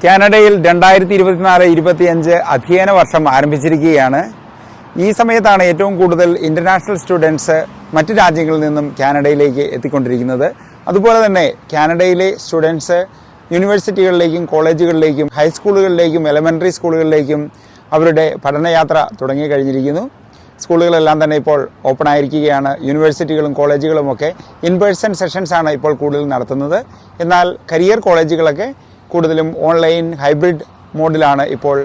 കാനഡയിൽ 2024-25 അധ്യയന വർഷം ആരംഭിച്ചിരിക്കുകയാണ്. ഈ സമയത്താണ് ഏറ്റവും കൂടുതൽ ഇന്റർനാഷണൽ സ്റ്റുഡൻസ് മറ്റ് രാജ്യങ്ങളിൽ നിന്നും കാനഡയിലേക്ക് എത്തിക്കൊണ്ടിരിക്കുന്നത്. അതുപോലെ തന്നെ കാനഡയിലെ സ്റ്റുഡൻസ് യൂണിവേഴ്സിറ്റികളിലേക്കും കോളേജുകളിലേക്കും ഹൈസ്കൂളുകളിലേക്കും എലിമെൻ്ററി സ്കൂളുകളിലേക്കും അവരുടെ പഠനയാത്ര തുടങ്ങിക്കഴിഞ്ഞിരിക്കുന്നു. സ്കൂളുകളെല്ലാം തന്നെ ഇപ്പോൾ ഓപ്പൺ ആയിരിക്കുകയാണ്. യൂണിവേഴ്സിറ്റികളും കോളേജുകളുമൊക്കെ ഇൻ പേഴ്സൺ സെഷൻസാണ് ഇപ്പോൾ കൂടുതൽ നടത്തുന്നത്. എന്നാൽ കരിയർ കോളേജുകളൊക്കെ കൂടുതലും ഓൺലൈൻ ഹൈബ്രിഡ് മോഡിലാണ് ഇപ്പോൾ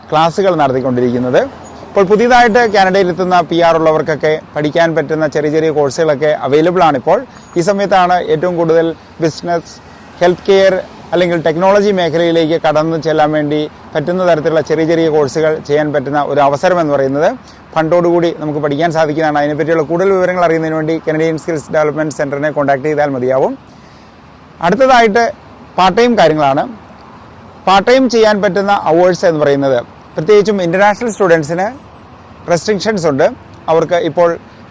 ക്ലാസ്സുകൾ നടത്തിക്കൊണ്ടിരിക്കുന്നത്. ഇപ്പോൾ പുതിയതായിട്ട് കാനഡയിലെത്തുന്ന PR ഉള്ളവർക്കൊക്കെ പഠിക്കാൻ പറ്റുന്ന ചെറിയ ചെറിയ കോഴ്സുകളൊക്കെ അവൈലബിൾ ആണിപ്പോൾ. ഈ സമയത്താണ് ഏറ്റവും കൂടുതൽ ബിസിനസ്, ഹെൽത്ത് കെയർ അല്ലെങ്കിൽ ടെക്നോളജി മേഖലയിലേക്ക് കടന്നു ചെല്ലാൻ വേണ്ടി പറ്റുന്ന തരത്തിലുള്ള ചെറിയ ചെറിയ കോഴ്സുകൾ ചെയ്യാൻ പറ്റുന്ന ഒരു അവസരം എന്ന് പറയുന്നത് ഫണ്ടോടുകൂടി നമുക്ക് പഠിക്കാൻ സാധിക്കുന്നതാണ്. അതിനെപ്പറ്റിയുള്ള കൂടുതൽ വിവരങ്ങൾ അറിയുന്നതിന് വേണ്ടി കനഡിയൻ സ്കിൽസ് ഡെവലപ്മെൻറ്റ് സെൻറ്ററിനെ കോൺടാക്ട് ചെയ്താൽ മതിയാവും. അടുത്തതായിട്ട് പാർട്ട് ടൈം കാര്യങ്ങളാണ്. പാർട്ട് ടൈം ചെയ്യാൻ പറ്റുന്ന അവേഴ്സ് എന്ന് പറയുന്നത് പ്രത്യേകിച്ചും ഇൻ്റർനാഷണൽ സ്റ്റുഡൻസിന് റെസ്ട്രിക്ഷൻസ് ഉണ്ട്. അവർക്ക് ഇപ്പോൾ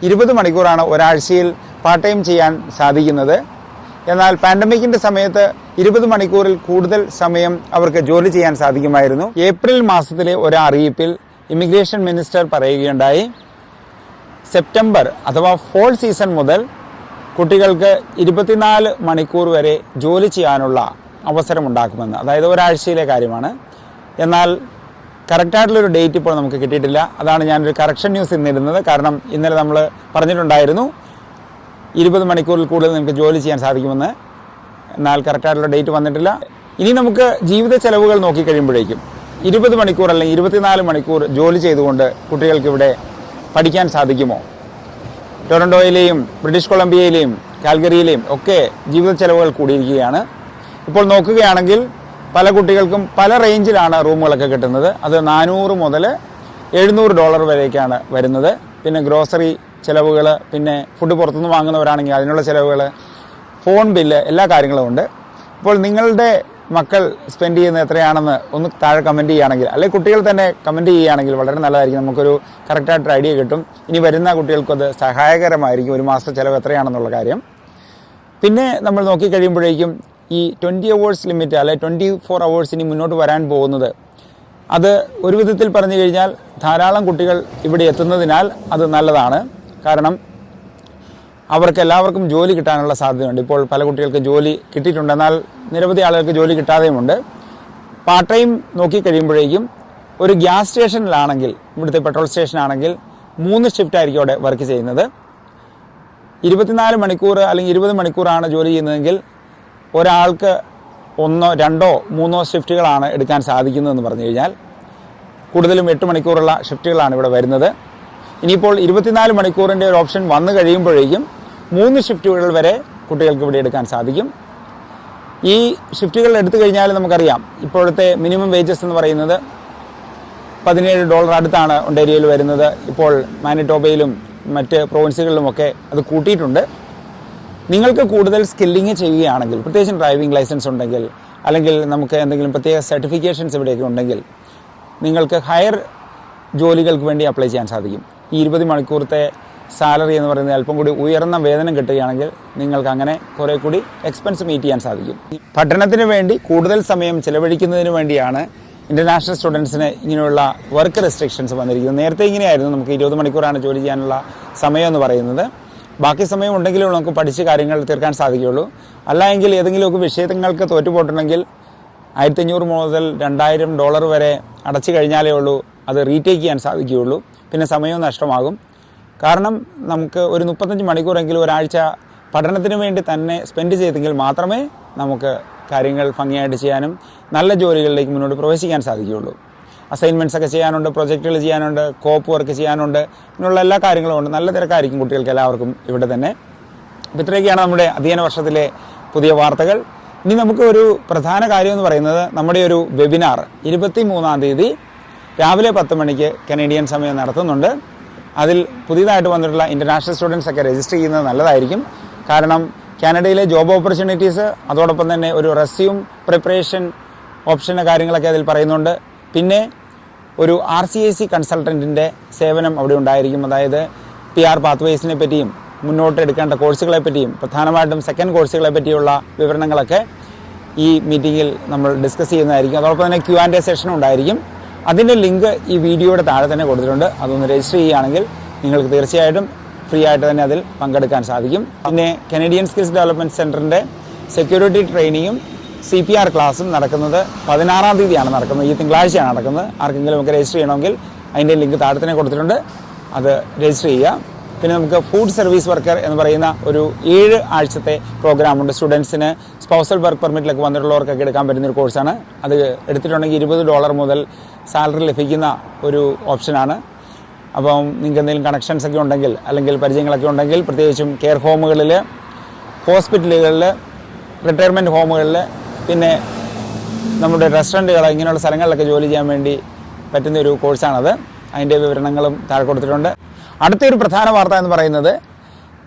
20 മണിക്കൂറാണ് ഒരാഴ്ചയിൽ പാർട്ട് ടൈം ചെയ്യാൻ സാധിക്കുന്നത്. എന്നാൽ പാൻഡമിക്കിൻ്റെ സമയത്ത് 20 മണിക്കൂറിൽ കൂടുതൽ സമയം അവർക്ക് ജോലി ചെയ്യാൻ സാധിക്കുമായിരുന്നു. ഏപ്രിൽ മാസത്തിലെ ഒരു അറിയിപ്പിൽ ഇമിഗ്രേഷൻ മിനിസ്റ്റർ പറയുകയുണ്ടായി, സെപ്റ്റംബർ അഥവാ ഫോൾ സീസൺ മുതൽ കുട്ടികൾക്ക് 24 മണിക്കൂർ വരെ ജോലി ചെയ്യാനുള്ള അവസരമുണ്ടാക്കുമെന്ന്. അതായത് ഒരാഴ്ചയിലെ കാര്യമാണ്. എന്നാൽ കറക്റ്റായിട്ടുള്ളൊരു ഡേറ്റ് ഇപ്പോൾ നമുക്ക് കിട്ടിയിട്ടില്ല. അതാണ് ഞാനൊരു കറക്ഷൻ ന്യൂസ് ഇന്നിരുന്നത്. കാരണം ഇന്നലെ നമ്മൾ പറഞ്ഞിട്ടുണ്ടായിരുന്നു 20 മണിക്കൂറിൽ കൂടുതൽ നിങ്ങൾക്ക് ജോലി ചെയ്യാൻ സാധിക്കുമെന്ന്. എന്നാൽ കറക്റ്റായിട്ടുള്ള ഡേറ്റ് വന്നിട്ടില്ല. ഇനി നമുക്ക് ജീവിത ചെലവുകൾ നോക്കിക്കഴിയുമ്പോഴേക്കും 20 മണിക്കൂർ അല്ലെങ്കിൽ 24 മണിക്കൂർ ജോലി ചെയ്തുകൊണ്ട് കുട്ടികൾക്ക് ഇവിടെ പഠിക്കാൻ സാധിക്കുമോ? ടൊറൻറ്റോയിലെയും ബ്രിട്ടീഷ് കൊളംബിയയിലെയും കാൽഗറിയിലെയും ഒക്കെ ജീവിത ചെലവുകൾ കൂടിയിരിക്കുകയാണ്. ഇപ്പോൾ നോക്കുകയാണെങ്കിൽ പല കുട്ടികൾക്കും പല റേഞ്ചിലാണ് റൂമുകളൊക്കെ കിട്ടുന്നത്. അത് $400 മുതൽ $700 വരേക്കാണ് വരുന്നത്. പിന്നെ ഗ്രോസറി ചിലവുകൾ, പിന്നെ ഫുഡ് പുറത്തുനിന്ന് വാങ്ങുന്നവരാണെങ്കിൽ അതിനുള്ള ചിലവുകൾ, ഫോൺ ബില്ല്, എല്ലാ കാര്യങ്ങളും ഉണ്ട്. ഇപ്പോൾ നിങ്ങളുടെ മക്കൾ സ്പെൻഡ് ചെയ്യുന്നത് എത്രയാണെന്ന് ഒന്ന് താഴെ കമൻറ്റ് ചെയ്യുകയാണെങ്കിൽ, അല്ലെങ്കിൽ കുട്ടികൾ തന്നെ കമൻറ്റ് ചെയ്യുകയാണെങ്കിൽ വളരെ നല്ലതായിരിക്കും. നമുക്കൊരു കറക്റ്റായിട്ടൊരു ഐഡിയ കിട്ടും. ഇനി വരുന്ന കുട്ടികൾക്കും അത് സഹായകരമായിരിക്കും ഒരു മാസത്തെ ചിലവ് എത്രയാണെന്നുള്ള കാര്യം. പിന്നെ നമ്മൾ നോക്കിക്കഴിയുമ്പോഴേക്കും ഈ 20 hours ലിമിറ്റ് അല്ലെ 24 hours ഇനി മുന്നോട്ട് വരാൻ പോകുന്നത്, അത് ഒരു വിധത്തിൽ പറഞ്ഞു കഴിഞ്ഞാൽ ധാരാളം കുട്ടികൾ ഇവിടെ എത്തുന്നതിനാൽ അത് നല്ലതാണ്. കാരണം അവർക്ക് എല്ലാവർക്കും ജോലി കിട്ടാനുള്ള സാധ്യതയുണ്ട്. ഇപ്പോൾ പല കുട്ടികൾക്ക് ജോലി കിട്ടിയിട്ടുണ്ട്, എന്നാൽ നിരവധി ആളുകൾക്ക് ജോലി കിട്ടാതെയുമുണ്ട്. പാർട്ട് ടൈം നോക്കിക്കഴിയുമ്പോഴേക്കും ഒരു ഗ്യാസ് സ്റ്റേഷനിലാണെങ്കിൽ, ഇവിടുത്തെ പെട്രോൾ സ്റ്റേഷനാണെങ്കിൽ 3 ഷിഫ്റ്റ് ആയിരിക്കും അവിടെ വർക്ക് ചെയ്യുന്നത്. 24 മണിക്കൂർ അല്ലെങ്കിൽ 20 മണിക്കൂറാണ് ജോലി ചെയ്യുന്നതെങ്കിൽ ഒരാൾക്ക് 1, 2, 3 ഷിഫ്റ്റുകളാണ് എടുക്കാൻ സാധിക്കുന്നതെന്ന് പറഞ്ഞു കഴിഞ്ഞാൽ കൂടുതലും 8 മണിക്കൂറുള്ള ഷിഫ്റ്റുകളാണ് ഇവിടെ വരുന്നത്. ഇനിയിപ്പോൾ 24 മണിക്കൂറിൻ്റെ ഒരു ഓപ്ഷൻ വന്നു കഴിയുമ്പോഴേക്കും 3 ഷിഫ്റ്റുകൾ വരെ കുട്ടികൾക്ക് ഇവിടെ എടുക്കാൻ സാധിക്കും. ഈ ഷിഫ്റ്റുകൾ എടുത്തു കഴിഞ്ഞാൽ നമുക്കറിയാം ഇപ്പോഴത്തെ മിനിമം വേജസ് എന്ന് പറയുന്നത് $17 അടുത്താണ് ഒണ്ടേരിയയിൽ വരുന്നത്. ഇപ്പോൾ മാനിറ്റോബയിലും മറ്റ് പ്രൊവിൻസുകളിലുമൊക്കെ അത് കൂട്ടിയിട്ടുണ്ട്. നിങ്ങൾക്ക് കൂടുതൽ സ്കില്ലിങ് ചെയ്യുകയാണെങ്കിൽ, പ്രത്യേകിച്ചും ഡ്രൈവിംഗ് ലൈസൻസ് ഉണ്ടെങ്കിൽ, അല്ലെങ്കിൽ നമുക്ക് എന്തെങ്കിലും പ്രത്യേക സർട്ടിഫിക്കേഷൻസ് ഇവിടെയൊക്കെ ഉണ്ടെങ്കിൽ നിങ്ങൾക്ക് ഹയർ ജോലികൾക്ക് വേണ്ടി അപ്ലൈ ചെയ്യാൻ സാധിക്കും. ഈ 20 മണിക്കൂറത്തെ സാലറി എന്ന് പറയുന്നത് അല്പം കൂടി ഉയർന്ന വേതനം കിട്ടുകയാണെങ്കിൽ നിങ്ങൾക്ക് അങ്ങനെ കുറേ കൂടി എക്സ്പെൻസ് മീറ്റ് ചെയ്യാൻ സാധിക്കും. പഠനത്തിന് വേണ്ടി കൂടുതൽ സമയം ചിലവഴിക്കുന്നതിന് വേണ്ടിയാണ് ഇൻ്റർനാഷണൽ സ്റ്റുഡൻസിന് ഇങ്ങനെയുള്ള വർക്ക് റെസ്ട്രിക്ഷൻസ് വന്നിരിക്കുന്നത്. നേരത്തെ ഇങ്ങനെയായിരുന്നു, നമുക്ക് 20 മണിക്കൂറാണ് ജോലി ചെയ്യാനുള്ള സമയം എന്ന് പറയുന്നത്. ബാക്കി സമയം ഉണ്ടെങ്കിലും നമുക്ക് പഠിച്ച് കാര്യങ്ങൾ തീർക്കാൻ സാധിക്കുകയുള്ളൂ. അല്ല എങ്കിൽ ഏതെങ്കിലുമൊക്കെ വിഷയങ്ങൾക്ക് തോറ്റുപോയിട്ടുണ്ടെങ്കിൽ $1500 മുതൽ $2000 വരെ അടച്ചു കഴിഞ്ഞാലേ ഉള്ളൂ അത് റീടേക്ക് ചെയ്യാൻ സാധിക്കുകയുള്ളൂ. പിന്നെ സമയവും നഷ്ടമാകും. കാരണം നമുക്ക് ഒരു 35 മണിക്കൂറെങ്കിലും ഒരാഴ്ച പഠനത്തിന് വേണ്ടി തന്നെ സ്പെൻഡ് ചെയ്തെങ്കിൽ മാത്രമേ നമുക്ക് കാര്യങ്ങൾ ഭംഗിയായിട്ട് ചെയ്യാനും നല്ല ജോലികളിലേക്ക് മുന്നോട്ട് പ്രവേശിക്കാൻ സാധിക്കുകയുള്ളൂ. അസൈൻമെൻറ്റ്സ് ഒക്കെ ചെയ്യാനുണ്ട്, പ്രൊജക്റ്റുകൾ ചെയ്യാനുണ്ട്, കോപ്പ് വർക്ക് ചെയ്യാനുണ്ട്, ഇങ്ങനെയുള്ള എല്ലാ കാര്യങ്ങളും ഉണ്ട്. നല്ല തിരക്കായിരിക്കും കുട്ടികൾക്ക് എല്ലാവർക്കും ഇവിടെ തന്നെ. അപ്പോൾ ഇത്രയൊക്കെയാണ് നമ്മുടെ അധ്യയന വർഷത്തിലെ പുതിയ വാർത്തകൾ. ഇനി നമുക്ക് ഒരു പ്രധാന കാര്യം എന്ന് പറയുന്നത് നമ്മുടെ ഒരു വെബിനാർ 23-ാം തീയതി രാവിലെ 10 മണിക്ക് കനേഡിയൻ സമയം നടത്തുന്നുണ്ട്. അതിൽ പുതിയതായിട്ട് വന്നിട്ടുള്ള ഇൻ്റർനാഷണൽ സ്റ്റുഡൻസ് ഒക്കെ രജിസ്റ്റർ ചെയ്യുന്നത് നല്ലതായിരിക്കും. കാരണം കാനഡയിലെ ജോബ് ഓപ്പർച്യൂണിറ്റീസ്, അതോടൊപ്പം തന്നെ ഒരു റെസ്യൂം പ്രിപ്പറേഷൻ ഓപ്ഷൻ്റെ കാര്യങ്ങളൊക്കെ അതിൽ പറയുന്നുണ്ട്. പിന്നെ ഒരു RCIC കൺസൾട്ടൻറ്റിൻ്റെ സേവനം അവിടെ ഉണ്ടായിരിക്കും. അതായത് PR പാത്വേസിനെ പറ്റിയും മുന്നോട്ട് എടുക്കേണ്ട കോഴ്സുകളെ പറ്റിയും പ്രധാനമായിട്ടും സെക്കൻഡ് കോഴ്സുകളെ പറ്റിയുള്ള വിവരണങ്ങളൊക്കെ ഈ മീറ്റിങ്ങിൽ നമ്മൾ ഡിസ്കസ് ചെയ്യുന്നതായിരിക്കും. അതോടൊപ്പം തന്നെ Q&A സെഷനും ഉണ്ടായിരിക്കും. അതിൻ്റെ ലിങ്ക് ഈ വീഡിയോയുടെ താഴെ തന്നെ കൊടുത്തിട്ടുണ്ട്. അതൊന്ന് രജിസ്റ്റർ ചെയ്യുകയാണെങ്കിൽ നിങ്ങൾക്ക് തീർച്ചയായിട്ടും ഫ്രീ ആയിട്ട് തന്നെ അതിൽ പങ്കെടുക്കാൻ സാധിക്കും. പിന്നെ കനേഡിയൻ സ്കിൽസ് ഡെവലപ്മെൻറ്റ് സെൻറ്ററിൻ്റെ സെക്യൂരിറ്റി ട്രെയിനിങ്ങും CPR ക്ലാസ്സും നടക്കുന്നത് 16-ാം തീയതിയാണ് നടക്കുന്നത്. ഈ തിങ്കളാഴ്ചയാണ് നടക്കുന്നത്. ആർക്കെങ്കിലും നമുക്ക് രജിസ്റ്റർ ചെയ്യണമെങ്കിൽ അതിൻ്റെ ലിങ്ക് താഴെ തന്നെ കൊടുത്തിട്ടുണ്ട്. അത് രജിസ്റ്റർ ചെയ്യുക. പിന്നെ നമുക്ക് ഫുഡ് സർവീസ് വർക്കർ എന്ന് പറയുന്ന ഒരു 7 ആഴ്ചത്തെ പ്രോഗ്രാമുണ്ട്. സ്റ്റുഡൻസിന് സ്പൗസൽ വർക്ക് പെർമിറ്റിലൊക്കെ വന്നിട്ടുള്ളവർക്കൊക്കെ എടുക്കാൻ പറ്റുന്നൊരു കോഴ്സാണ്. അത് എടുത്തിട്ടുണ്ടെങ്കിൽ $20 മുതൽ സാലറി ലഭിക്കുന്ന ഒരു ഓപ്ഷനാണ്. അപ്പം നിങ്ങൾക്ക് എന്തെങ്കിലും കണക്ഷൻസ് ഒക്കെ ഉണ്ടെങ്കിൽ അല്ലെങ്കിൽ പരിചയങ്ങളൊക്കെ ഉണ്ടെങ്കിൽ, പ്രത്യേകിച്ചും കെയർ ഹോമുകളിൽ, ഹോസ്പിറ്റലുകളിൽ, റിട്ടയർമെൻറ്റ് ഹോമുകളിൽ, പിന്നെ നമ്മുടെ റെസ്റ്റോറൻറ്റുകൾ, ഇങ്ങനെയുള്ള സ്ഥലങ്ങളിലൊക്കെ ജോലി ചെയ്യാൻ വേണ്ടി പറ്റുന്ന ഒരു കോഴ്സാണത്. അതിൻ്റെ വിവരണങ്ങളും താഴെ കൊടുത്തിട്ടുണ്ട്. അടുത്തൊരു പ്രധാന വാർത്ത എന്ന് പറയുന്നത്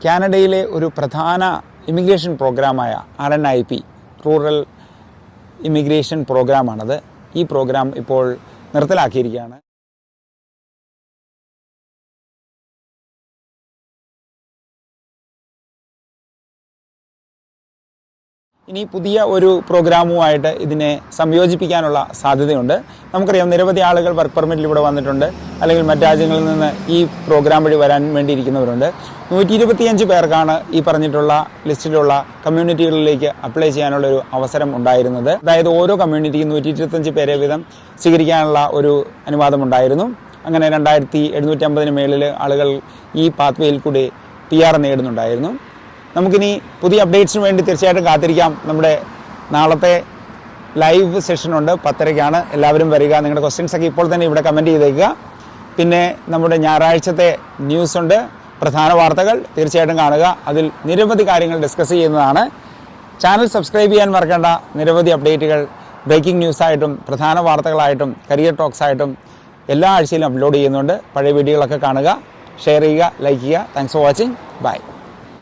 കാനഡയിലെ ഒരു പ്രധാന ഇമിഗ്രേഷൻ പ്രോഗ്രാമായ RNIP, റൂറൽ ഇമിഗ്രേഷൻ പ്രോഗ്രാമാണത്. ഈ പ്രോഗ്രാം ഇപ്പോൾ നിർത്തലാക്കിയിരിക്കുകയാണ്. ഇനി പുതിയ ഒരു പ്രോഗ്രാമുമായിട്ട് ഇതിനെ സംയോജിപ്പിക്കാനുള്ള സാധ്യതയുണ്ട്. നമുക്കറിയാം, നിരവധി ആളുകൾ വർക്ക് പെർമിറ്റിൽ ഇവിടെ വന്നിട്ടുണ്ട്, അല്ലെങ്കിൽ മറ്റ് രാജ്യങ്ങളിൽ നിന്ന് ഈ പ്രോഗ്രാം വഴി വരാൻ വേണ്ടിയിരിക്കുന്നവരുണ്ട്. 125 പേർക്കാണ് ഈ പറഞ്ഞിട്ടുള്ള ലിസ്റ്റിലുള്ള കമ്മ്യൂണിറ്റികളിലേക്ക് അപ്ലൈ ചെയ്യാനുള്ളൊരു അവസരം ഉണ്ടായിരുന്നത്. അതായത് ഓരോ കമ്മ്യൂണിറ്റിക്കും 125 പേരെ വീതം സ്വീകരിക്കാനുള്ള ഒരു അനുവാദമുണ്ടായിരുന്നു. അങ്ങനെ 2750 മേളിൽ ആളുകൾ ഈ പാത്വേയിൽ കൂടി PR നേടുന്നുണ്ടായിരുന്നു. നമുക്കിനി പുതിയ അപ്ഡേറ്റ്സിന് വേണ്ടി തീർച്ചയായിട്ടും കാത്തിരിക്കാം. നമ്മുടെ നാളത്തെ ലൈവ് സെഷനുണ്ട്, 10:30-ക്കാണ്. എല്ലാവരും വരിക. നിങ്ങളുടെ ക്വസ്റ്റ്യൻസൊക്കെ ഇപ്പോൾ തന്നെ ഇവിടെ കമൻറ്റ് ചെയ്തേക്കുക. പിന്നെ നമ്മുടെ ഞായറാഴ്ചത്തെ ന്യൂസ് ഉണ്ട്, പ്രധാന വാർത്തകൾ തീർച്ചയായിട്ടും കാണുക. അതിൽ നിരവധി കാര്യങ്ങൾ ഡിസ്കസ് ചെയ്യുന്നതാണ്. ചാനൽ സബ്സ്ക്രൈബ് ചെയ്യാൻ മറക്കേണ്ട. നിരവധി അപ്ഡേറ്റുകൾ ബ്രേക്കിംഗ് ന്യൂസായിട്ടും പ്രധാന വാർത്തകളായിട്ടും കരിയർ ടോക്സായിട്ടും എല്ലാ ആഴ്ചയിലും അപ്ലോഡ് ചെയ്യുന്നുണ്ട്. പഴയ വീഡിയോകളൊക്കെ കാണുക, ഷെയർ ചെയ്യുക, ലൈക്ക് ചെയ്യുക. Thanks for watching. ബൈ.